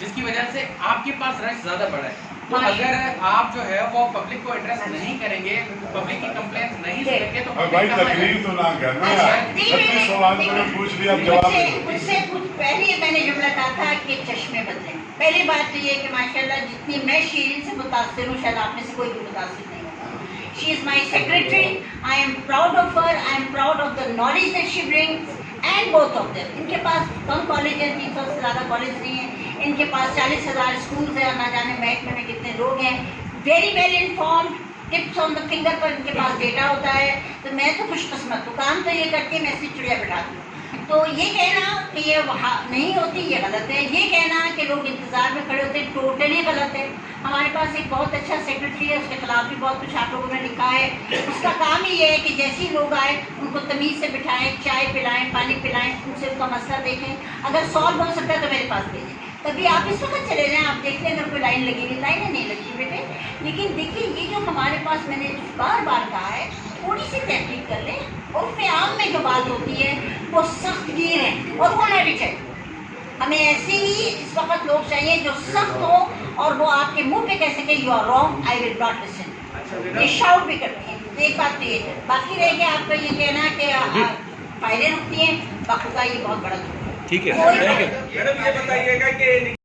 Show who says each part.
Speaker 1: جس کی وجہ سے آپ کے پاس رش زیادہ بڑھا ہے. تو اگر آپ جو ہے وہ پبلک کو ایڈریس نہیں کریں گے, پبلک کی کمپلینٹ نہیں سنیں گے, تو
Speaker 2: بھائی تقریر تو نہ کرنا یار, 36 سوال میں نے پوچھ لیا, اب جواب دے دو.
Speaker 3: مجھ سے پہلے میں نے جملہ کہا تھا کہ چشمے بدلیں. پہلی بات تو یہ کہ ماشاءاللہ جتنی میں شیرین سے متاثر ہوں, شاید آپ میں سے کوئی بھی متاثر نہیں ہوگا. She is my secretary. I am proud of her. I am proud of the knowledge that she brings. And both of them. ان کے پاس کم کالج ہیں, 300 سے زیادہ کالج نہیں ہیں. ان کے پاس 40,000 اسکولز ہیں, اور نہ جانے محکمے میں کتنے لوگ ہیں. Very well informed, tips on the finger پر ان کے پاس ڈیٹا ہوتا ہے. تو میں تو خوش قسمت ہوں, کام تو یہ کرتی ہے میں ایسی چڑیا بٹھاتی ہوں. تو یہ کہنا کہ یہ وہاں نہیں ہوتی یہ غلط ہے. یہ کہنا کہ لوگ انتظار میں کھڑے ہوتے ہیں ٹوٹلی غلط ہے. ہمارے پاس ایک بہت اچھا سیکرٹری ہے, اس کے خلاف بھی بہت کچھ آپ لوگوں نے لکھا ہے. اس کا کام ہی یہ ہے کہ جیسے ہی لوگ آئے ان کو تمیز سے بٹھائیں, چائے پلائیں, پانی پلائیں, ان سے ان کا مسئلہ دیکھیں. اگر سالو ہو سکتا ہے تو میرے پاس بھیجیں. کبھی آپ اس وقت چلے جائیں, آپ دیکھ لیں اگر کوئی لائن لگی ہوئی, لائنیں نہیں لگی بیٹے. لیکن دیکھیے یہ جو ہمارے پاس میں نے بار بار کہا ہے, تھوڑی سی تحقیق کر لیں. عرف عام میں جو بات ہوتی ہے وہ سخت گیر ہے, اور ہونا بھی چاہیے. ہمیں ایسے ہی اس وقت لوگ چاہیے جو سخت ہو اور وہ آپ کے منہ پہ کہہ سکے you are wrong, I will not listen. یہ شاؤٹ بھی کرتی ہیں. ایک بات تو یہ ہے. باقی رہ گیا آپ کا یہ کہنا کہ فائدے رکھتی ہیں, باقی کا یہ بہت بڑا.
Speaker 4: ٹھیک ہے.
Speaker 5: میڈم یہ بتائیے گا کہ